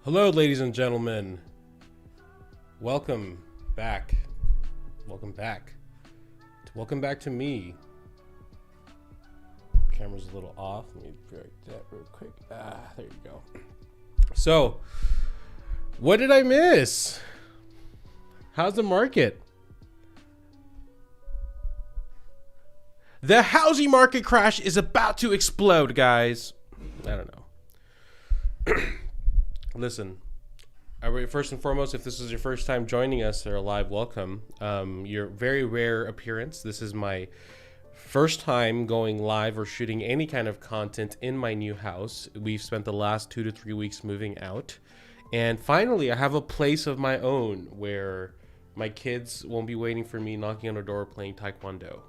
Hello, ladies and gentlemen. Welcome back. Welcome back. Welcome back to me. Camera's a little off. Let me break that real quick. There you go. So, what did I miss? How's the market? The housing market crash is about to explode, guys. I don't know. Listen, first and foremost, if this is your first time joining us or a live welcome, your very rare appearance. This is my first time going live or shooting any kind of content in my new house. We've spent the last 2 to 3 weeks moving out. And finally, I have a place of my own where my kids won't be waiting for me knocking on the door playing Taekwondo.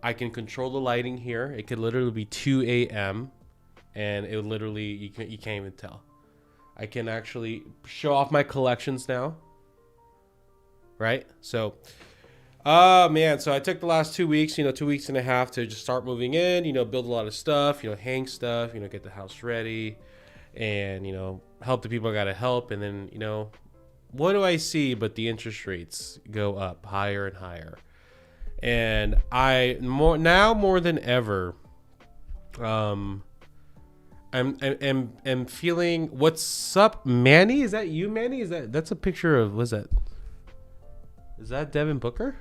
I can control the lighting here. It could literally be 2 a.m. and it would literally, you can't even tell. I can actually show off my collections now. Right? So, man, so I took the last 2 weeks, 2 weeks and a half to just start moving in, build a lot of stuff, hang stuff, get the house ready and, help the people I got to help. And then, what do I see but the interest rates go up higher and higher. And more than ever, I'm feeling. What's up, Manny? Is that you, Manny? That's a picture of, what's that? Is that Devin Booker?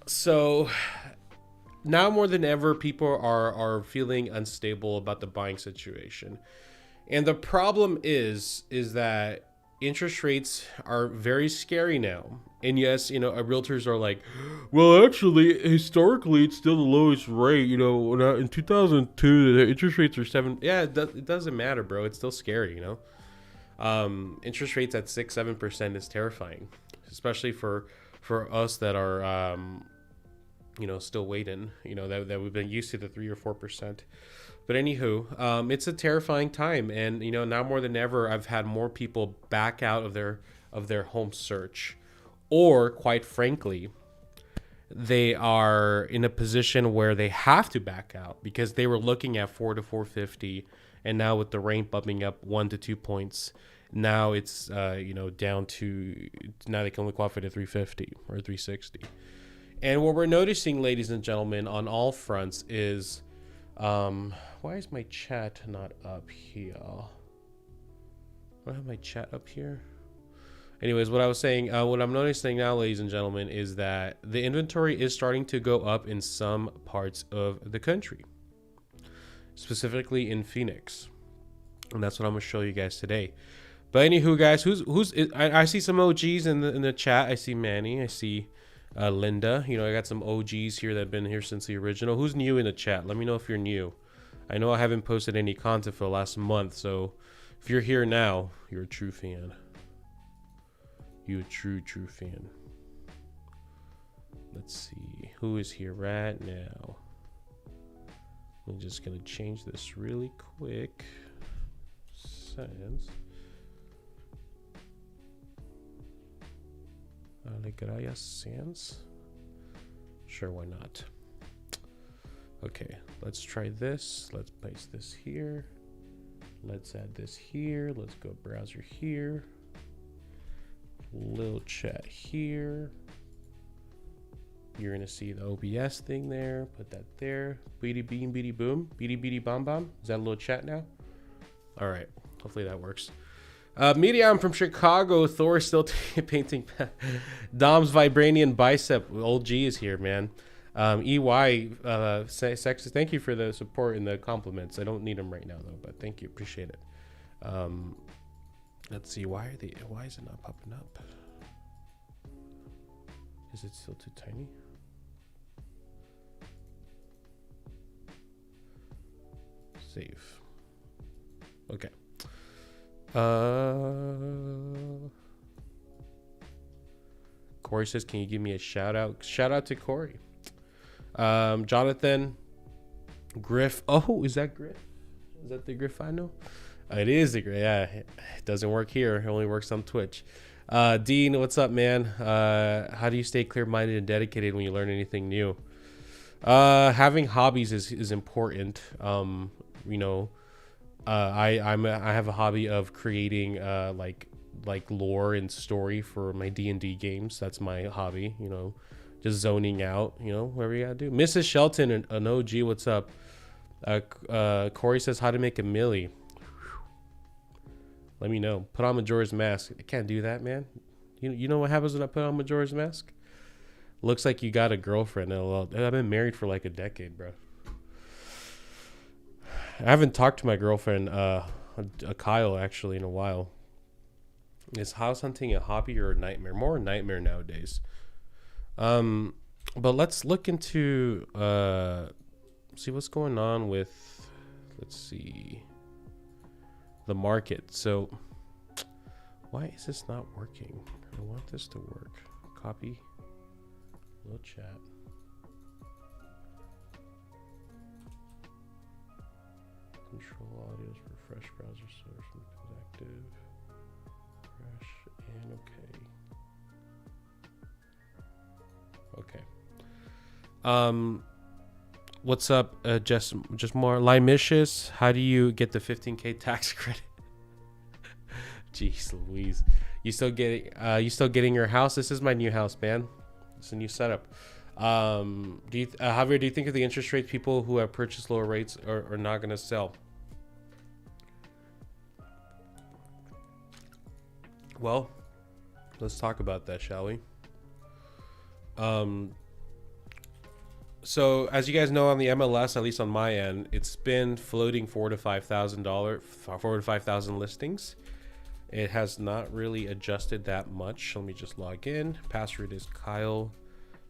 So now more than ever, people are feeling unstable about the buying situation. And the problem is that interest rates are very scary now. And yes, realtors are like, well, actually, historically, it's still the lowest rate. In 2002, the interest rates are 7. Yeah, it doesn't matter, bro. It's still scary, Interest rates at 6-7% is terrifying, especially for us that are, still waiting, that we've been used to the 3 or 4%. But anywho, it's a terrifying time. And, now more than ever, I've had more people back out of their home search. Or, quite frankly, they are in a position where they have to back out because they were looking at 4 to 450, and now with the rate bumping up 1 to 2 points, now it's down to, now they can only qualify to 350 or 360. And what we're noticing, ladies and gentlemen, on all fronts is, why is my chat not up here? I have my chat up here. Anyways, what I was saying, what I'm noticing now, ladies and gentlemen, is that the inventory is starting to go up in some parts of the country, specifically in Phoenix. And that's what I'm going to show you guys today. But anywho, guys, I see some OGs in the chat. I see Manny. I see Linda. I got some OGs here that have been here since the original. Who's new in the chat? Let me know if you're new. I know I haven't posted any content for the last month, so if you're here now, you're a true fan. You a true fan. Let's see who is here right now. I'm just gonna change this really quick. Sans. Alegraya Sans. Sure, why not? Okay, let's try this. Let's paste this here. Let's add this here. Let's go browser here. Little chat here. You're gonna see the OBS thing there. Put that there. Beady beam, beady boom, beady beady bomb bomb. Is that a little chat now? All right. Hopefully that works. Media, I'm from Chicago. Thor is still painting. Dom's vibranium bicep. Old G is here, man. EY, sexist. Thank you for the support and the compliments. I don't need them right now though, but thank you. Appreciate it. Let's see, why is it not popping up? Is it still too tiny? Save. Okay. Corey says, can you give me a shout out? Shout out to Corey. Jonathan Griff. Oh, is that Griff? Is that the Griff I know? It is the Griff. Yeah, it doesn't work here. It only works on Twitch. Dean, what's up, man? How do you stay clear-minded and dedicated when you learn anything new? Having hobbies is important. I have a hobby of creating like lore and story for my D&D games. That's my hobby, you know, just zoning out, you know, whatever you gotta do. Mrs. Shelton and an OG, what's up? Corey says how to make a milli. Let me know. Put on Majora's Mask. I can't do that, man. You know what happens when I put on Majora's Mask? Looks like you got a girlfriend. I've been married for like a decade, bro. I haven't talked to my girlfriend, Kyle, actually, in a while. Is house hunting a hobby or a nightmare? More a nightmare nowadays. But let's look into see what's going on with, let's see, the market. So why is this not working? I want this to work. Copy. Little chat. Control audios, refresh browser source when it's active. Refresh and okay. Okay. What's up? Just more Limitious. How do you get the 15K tax credit? Jeez Louise. You still getting your house? This is my new house, man. It's a new setup. Javier, do you think of the interest rate people who have purchased lower rates are not going to sell? Well, let's talk about that, shall we? So as you guys know, on the MLS, at least on my end, it's been floating $4,000 to $5,000 listings. It has not really adjusted that much. Let me just log in. Password is Kyle.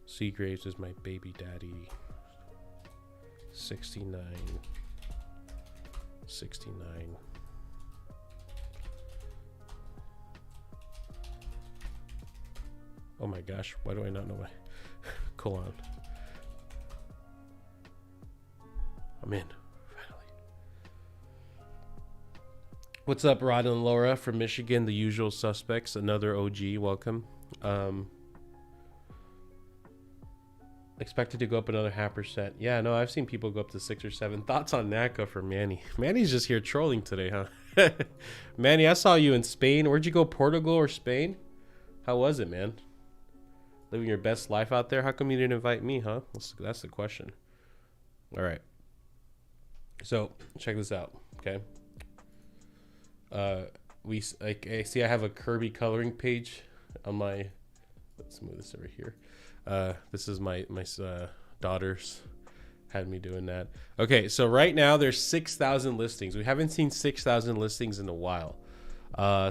Seagraves is my baby daddy. 69. Oh my gosh, why do I not know my colon? I'm in, finally. What's up, Rod and Laura from Michigan, the usual suspects, another OG, welcome. Expected to go up another 0.5%. Yeah, no, I've seen people go up to 6 or 7. Thoughts on NACA for Manny? Manny's just here trolling today, huh? Manny, I saw you in Spain. Where'd you go, Portugal or Spain? How was it, man? Living your best life out there? How come you didn't invite me, huh? That's the question. All right. So check this out, okay? I see I have a Kirby coloring page on my. Let's move this over here. This is my daughters had me doing that. Okay, so right now there's 6,000 listings. We haven't seen 6,000 listings in a while.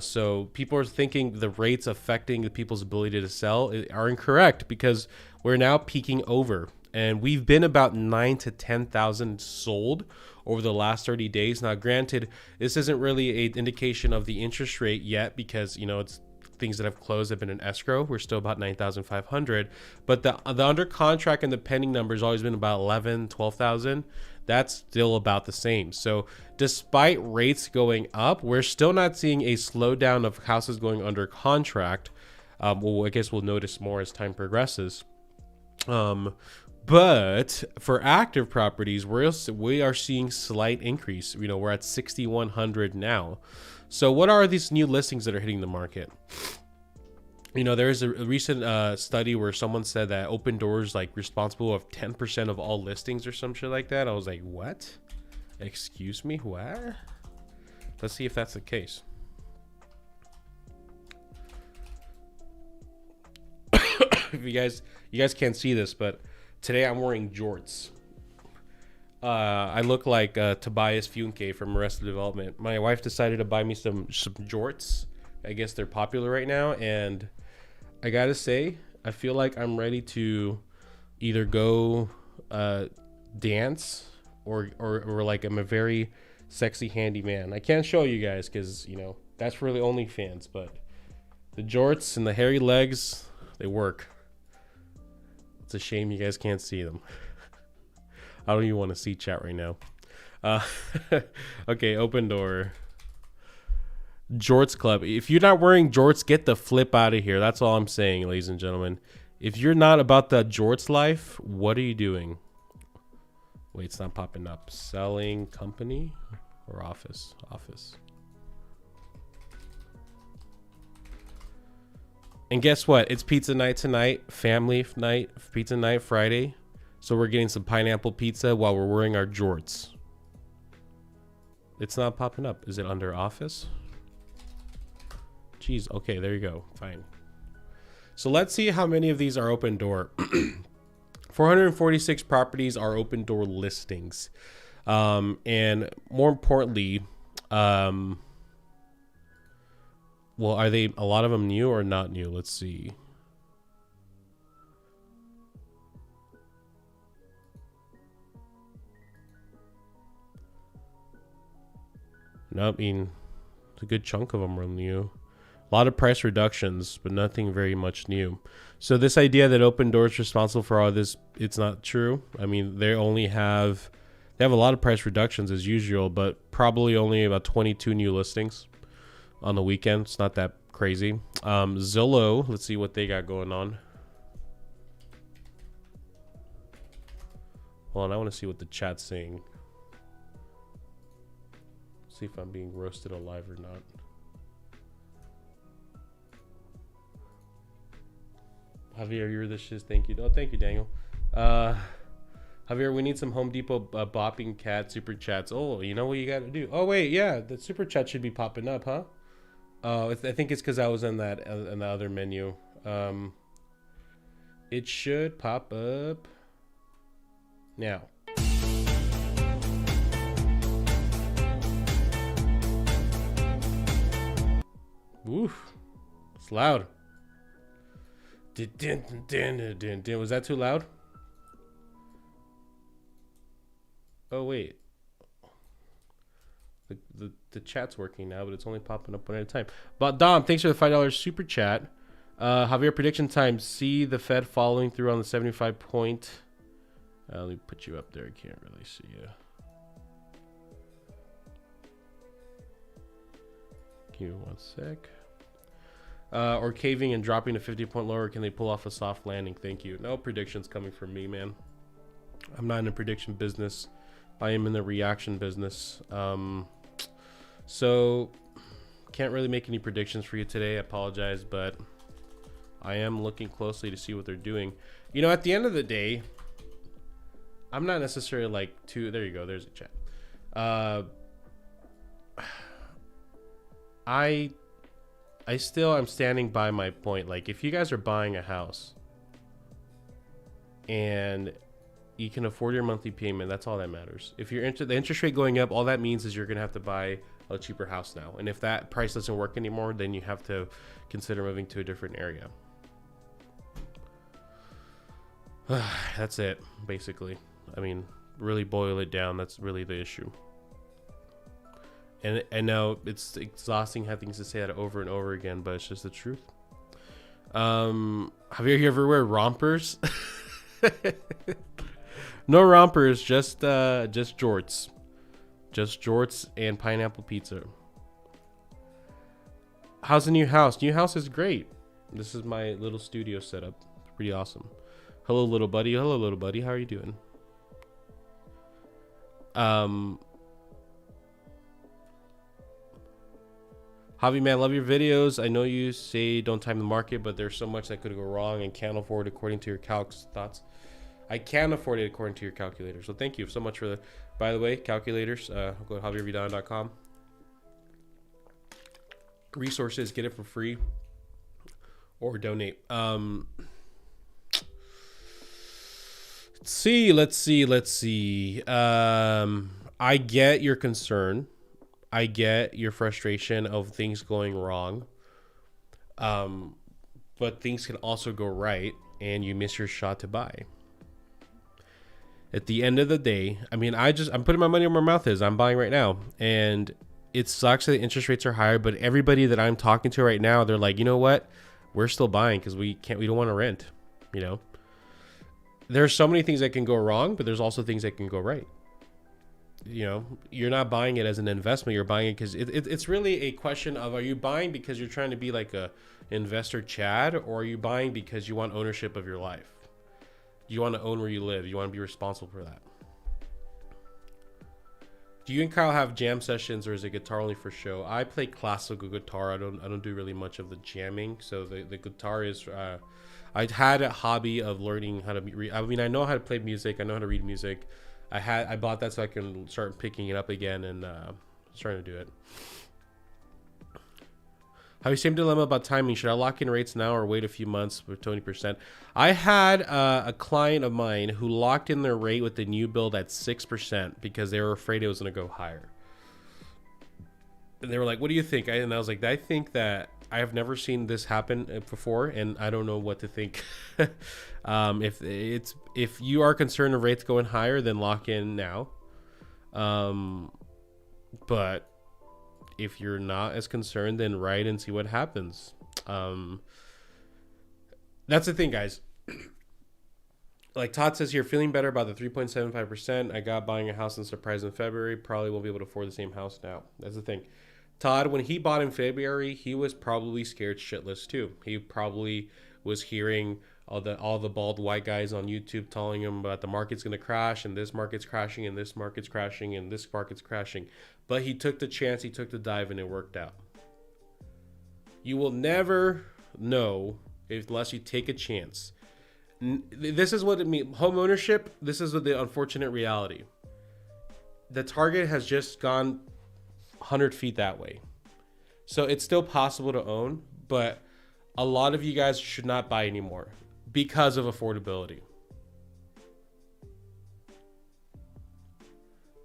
So people are thinking the rates affecting the people's ability to sell are incorrect because we're now peaking over. And we've been about 9,000 to 10,000 sold over the last 30 days. Now, granted, this isn't really an indication of the interest rate yet because, you know, it's things that have closed have been in escrow. We're still about 9,500. But the under contract and the pending number has always been about 11, 12,000. That's still about the same. So despite rates going up, we're still not seeing a slowdown of houses going under contract. Well, I guess we'll notice more as time progresses. But for active properties, we are seeing slight increase. You know, we're at 6,100 now. So what are these new listings that are hitting the market? You know, there's a recent study where someone said that Open Doors like responsible of 10% of all listings or some shit like that. I was like, what? Excuse me, what? Let's see if that's the case. If you guys can't see this, but today I'm wearing jorts. I look like Tobias Funke from Arrested Development. My wife decided to buy me some jorts. I guess they're popular right now, and I gotta say, I feel like I'm ready to either go dance or like I'm a very sexy handy man. I can't show you guys because, you know, that's for the OnlyFans, but the jorts and the hairy legs, they work. It's a shame you guys can't see them. I don't even want to see chat right now. Okay, Open Door. Jorts Club. If you're not wearing jorts, get the flip out of here. That's all I'm saying, ladies and gentlemen. If you're not about the jorts life, what are you doing? Wait, it's not popping up. Selling company? or office? Office. And guess what? It's pizza night tonight. Family night. Pizza night Friday. So we're getting some pineapple pizza while we're wearing our jorts. It's not popping up. Is it under office? Jeez. Okay, there you go. Fine. So let's see how many of these are open door. 446 properties are open door listings. And more importantly, well, are they a lot of them new or not new? Let's see. No, I mean, a good chunk of them are new. A lot of price reductions, but nothing very much new. So this idea that Open Door is responsible for all this, it's not true. I mean, they have a lot of price reductions as usual, but probably only about 22 new listings on the weekend. It's not that crazy. Zillow, let's see what they got going on. Hold on, I want to see what the chat's saying. See if I'm being roasted alive or not. Javier, you're the shiz. Thank you. Oh, thank you, Daniel. Javier, we need some Home Depot bopping cat super chats. Oh, you know what you got to do? Oh, wait, yeah, the super chat should be popping up, huh? I think it's because I was in that in the other menu. It should pop up now. Oof, it's loud. Was that too loud? Oh wait, the chat's working now, but it's only popping up one at a time. But Dom, thanks for the $5 super chat. Javier, prediction time: see the Fed following through on the 75 point. Let me put you up there. I can't really see you. Give me one sec. Or caving and dropping to 50 point lower. Can they pull off a soft landing? Thank you. No predictions coming from me, man. I'm not in the prediction business. I am in the reaction business. So can't really make any predictions for you today. I apologize, but I am looking closely to see what they're doing. You know, at the end of the day, I'm not necessarily like there you go. There's a chat. I still am standing by my point. Like, if you guys are buying a house and you can afford your monthly payment, that's all that matters. If you're the interest rate going up, all that means is you're gonna have to buy a cheaper house now. And if that price doesn't work anymore, then you have to consider moving to a different area. That's it, basically. I mean, really boil it down. That's really the issue. And I know it's exhausting having to say that over and over again, but it's just the truth. Have you ever wear rompers? No rompers, just jorts. Just jorts and pineapple pizza. How's the new house? New house is great. This is my little studio setup. It's pretty awesome. Hello, little buddy. Hello, little buddy. How are you doing? Javi, man, love your videos. I know you say don't time the market, but there's so much that could go wrong and can't afford according to your calcs. Thoughts? I can afford it according to your calculator. So thank you so much for the, by the way, calculators. Go to javiervidana.com. Resources, get it for free or donate. Let's see. I get your concern. I get your frustration of things going wrong. But things can also go right and you miss your shot to buy. At the end of the day, I mean, I'm putting my money where my mouth is. I'm buying right now. And it sucks that the interest rates are higher, but everybody that I'm talking to right now, they're like, you know what? We're still buying because we don't want to rent, you know? There's so many things that can go wrong, but there's also things that can go right. You know, you're not buying it as an investment. You're buying it because it's really a question of, are you buying because you're trying to be like a investor Chad, or are you buying because you want ownership of your life? You want to own where you live. You want to be responsible for that. Do you and Kyle have jam sessions, or is it guitar only for show? I play classical guitar. I don't do really much of the jamming. So the guitar is. I had a hobby of learning how to. I mean, I know how to play music. I know how to read music. I bought that so I can start picking it up again and starting to do it. Have you same dilemma about timing? Should I lock in rates now or wait a few months with 20%? I had a client of mine who locked in their rate with the new build at 6% because they were afraid it was going to go higher. And they were like, what do you think? And I was like, I think that I have never seen this happen before, and I don't know what to think. If you are concerned of rates going higher, then lock in now. But if you're not as concerned, then write and see what happens. That's the thing, guys. Like Todd says here, feeling better about the 3.75%. I got buying a house in surprise in February. Probably won't be able to afford the same house now. That's the thing. Todd, when he bought in February, he was probably scared shitless too. He probably was hearing all the bald white guys on YouTube telling him about the market's going to crash and this market's crashing and this market's crashing and this market's crashing. But he took the chance, he took the dive, and it worked out. You will never know unless you take a chance. This is what it means. Home ownership, this is the unfortunate reality. The target has just gone 100 feet that way. So it's still possible to own, but a lot of you guys should not buy anymore because of affordability.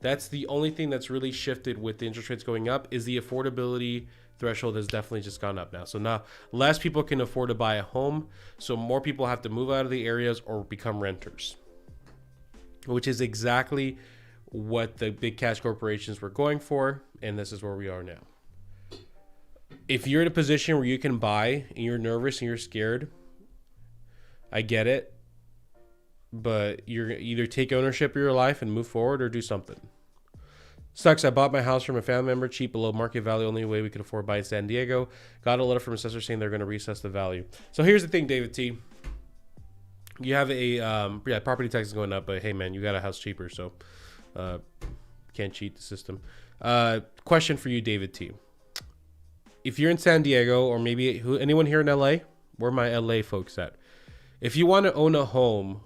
That's the only thing that's really shifted with the interest rates going up, is the affordability threshold has definitely just gone up now. So now less people can afford to buy a home. So more people have to move out of the areas or become renters, which is exactly what the big cash corporations were going for. And this is where we are now. If you're in a position where you can buy and you're nervous and you're scared, I get it. But you're either take ownership of your life and move forward or do something. Sucks. I bought my house from a family member cheap, below market value, only way we could afford buying in San Diego. Got a letter from assessor saying they're going to reassess the value. So here's the thing, David T. You have a property tax is going up, but hey man, you got a house cheaper, so can't cheat the system. Question for you, David T. If you're in San Diego, or maybe anyone here in LA, where are my LA folks at? If you want to own a home,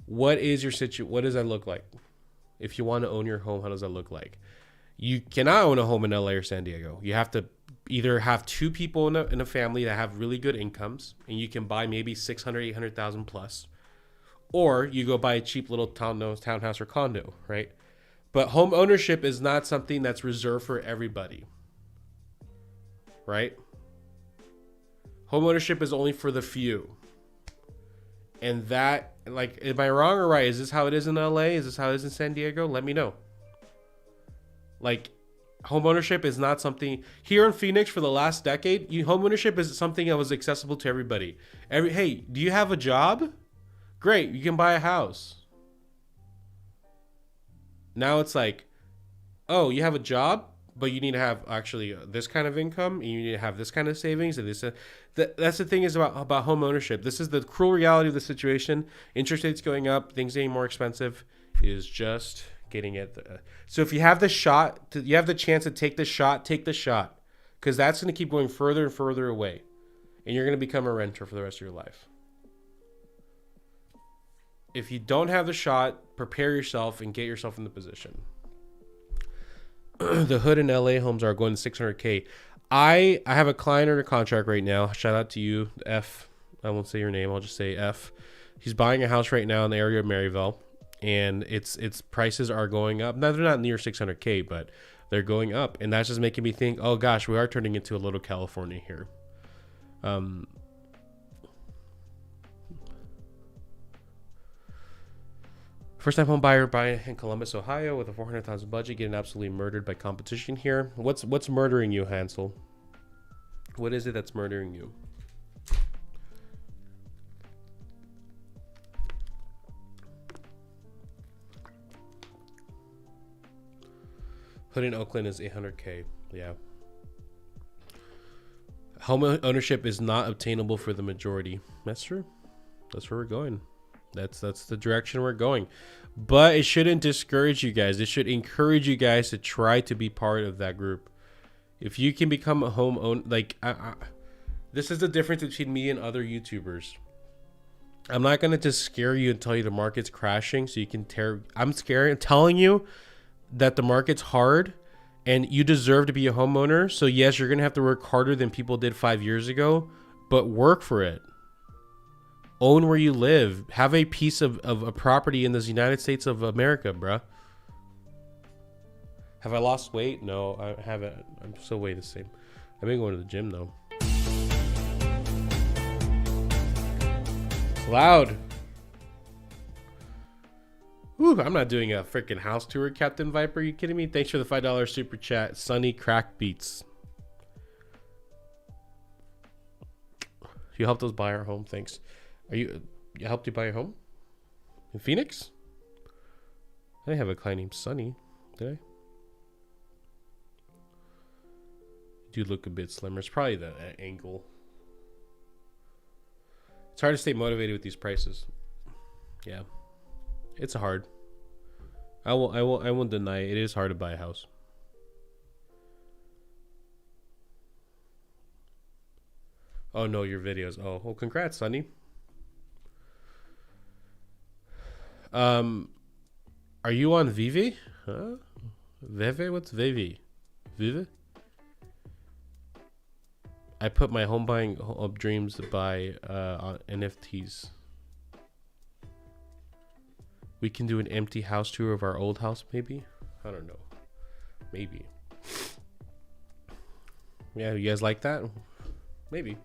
what is your what does that look like? If you want to own your home, how does that look like? You cannot own a home in LA or San Diego. You have to either have two people in a family that have really good incomes, and you can buy maybe 600, 800,000 plus, or you go buy a cheap little townhouse or condo, right? But home ownership is not something that's reserved for everybody, right? Home ownership is only for the few. And that, like, am I wrong or right? Is this how it is in LA? Is this how it is in San Diego? Let me know. Like, home ownership is not something here in Phoenix for the last decade. Home ownership is something that was accessible to everybody. Hey, do you have a job? Great, you can buy a house. Now it's like, oh, you have a job, but you need to have actually this kind of income, and you need to have this kind of savings, and this. That's the thing is about home ownership. This is the cruel reality of the situation. Interest rates going up, things getting more expensive, is just getting it. So if you have the shot, you have the chance to take the shot, because that's going to keep going further and further away, and you're going to become a renter for the rest of your life. If you don't have the shot, prepare yourself and get yourself in the position. The hood in LA homes are going to 600K. I have a client under contract right now. Shout out to you, F. I won't say your name. I'll just say F. He's buying a house right now in the area of Maryville, and its prices are going up. Now, they're not near 600K, but they're going up, and that's just making me think, oh gosh, we are turning into a little California here. First-time home buyer buying in Columbus, Ohio, with a $400,000 budget, getting absolutely murdered by competition here. What's murdering you, Hansel? What is it that's murdering you? Hood in Oakland is 800K. Yeah. Home ownership is not obtainable for the majority. That's true. That's where we're going. That's the direction we're going. But it shouldn't discourage you guys. It should encourage you guys to try to be part of that group. If you can become a homeowner, like this is the difference between me and other YouTubers. I'm not gonna just scare you and tell you the market's crashing so you can tear. I'm telling you that the market's hard and you deserve to be a homeowner. So yes, you're gonna have to work harder than people did 5 years ago, but work for it. Own where you live. Have a piece of a property in the United States of America, bruh. Have I lost weight? No, I haven't. I'm still way the same. I've been going to the gym though. It's loud. Ooh, I'm not doing a freaking house tour, Captain Viper. Are you kidding me? Thanks for the $5 super chat. Sunny Crack Beats. You helped us buy our home. Thanks. You helped you buy a home? In Phoenix? I didn't have a client named Sunny, did I? You do look a bit slimmer. It's probably the angle. It's hard to stay motivated with these prices. Yeah. It's hard. I won't deny it. It is hard to buy a house. Oh no, your videos. Oh, well, congrats, Sunny. Are you on Vivi? Huh? Vivi? What's Vivi? Vivi? I put my home buying dreams to buy on NFTs. We can do an empty house tour of our old house, maybe? I don't know. Maybe. Yeah, you guys like that? Maybe.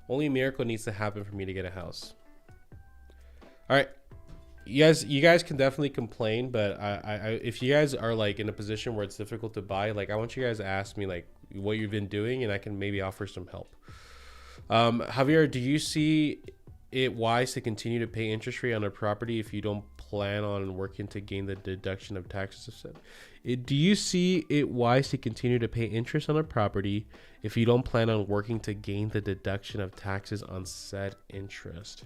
Only a miracle needs to happen for me to get a house. All right, you guys can definitely complain, but I if you guys are like in a position where it's difficult to buy, like I want you guys to ask me like what you've been doing, and I can maybe offer some help. Javier, do you see it wise to continue to pay interest rate on a property if you don't plan on working to gain the deduction of taxes? Do you see it wise to continue to pay interest on a property if you don't plan on working to gain the deduction of taxes on said interest?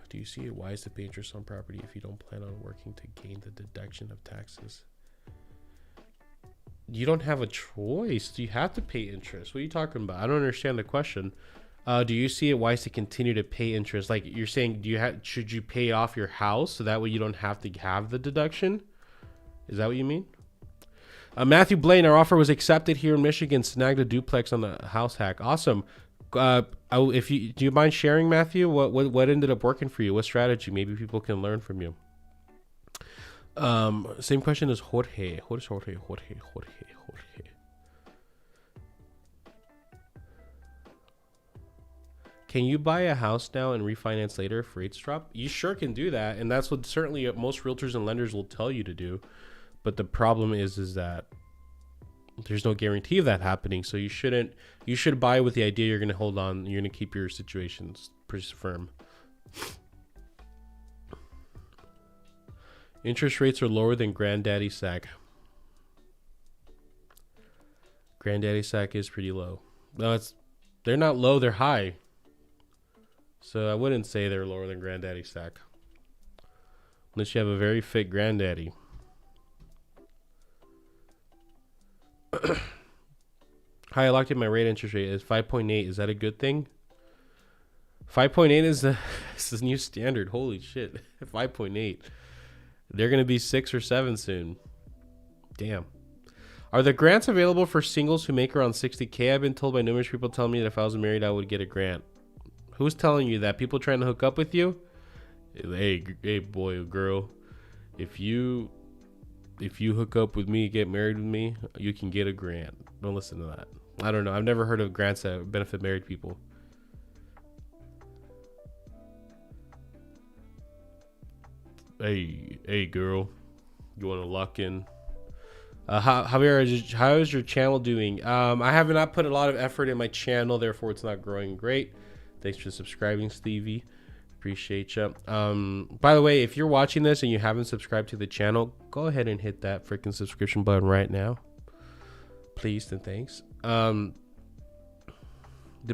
Do you see it wise to pay interest on property if you don't plan on working to gain the deduction of taxes? You don't have a choice. You have to pay interest. What are you talking about? I don't understand the question. Do you see it wise to continue to pay interest? Like you're saying, should you pay off your house so that way you don't have to have the deduction? Is that what you mean? Matthew Blaine, our offer was accepted here in Michigan. Snagged a duplex on the house hack. Awesome. Do you mind sharing, Matthew? What ended up working for you? What strategy? Maybe people can learn from you. Same question as Jorge. Jorge. Can you buy a house now and refinance later if rates drop? You sure can do that, and that's what certainly most realtors and lenders will tell you to do. But the problem is that there's no guarantee of that happening. So you should buy with the idea you're going to hold on. You're going to keep your situations pretty firm. Interest rates are lower than Granddaddy SAC. Granddaddy SAC is pretty low. No, they're not low, they're high. So I wouldn't say they're lower than Granddaddy SAC. Unless you have a very fit granddaddy. Hi, I locked in my rate. Interest rate is 5.8. Is that a good thing? 5.8 is the new standard. Holy shit. 5.8. They're going to be 6 or 7 soon. Damn. Are the grants available for singles who make around 60K? I've been told by numerous people telling me that if I was married, I would get a grant. Who's telling you that? People trying to hook up with you? Hey boy or girl, if you hook up with me, get married with me, you can get a grant. Don't listen to that. I don't know. I've never heard of grants that benefit married people. Hey girl, you want to lock in? Javier, how is your channel doing? I have not put a lot of effort in my channel, therefore it's not growing great. Thanks for subscribing, Stevie. Appreciate you. By the way, if you're watching this and you haven't subscribed to the channel, go ahead and hit that freaking subscription button right now. Please and thanks.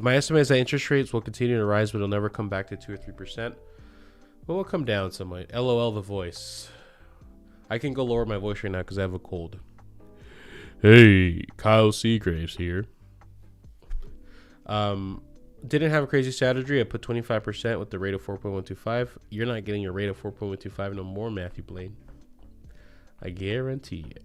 My estimate is that interest rates will continue to rise, but it'll never come back to 2 or 3%. But we'll come down somewhat. LOL the voice. I can go lower my voice right now because I have a cold. Hey, Kyle Seagraves here. Didn't have a crazy strategy. I put 25% with the rate of 4.125. You're not getting your rate of 4.125 no more, Matthew Blaine. I guarantee it.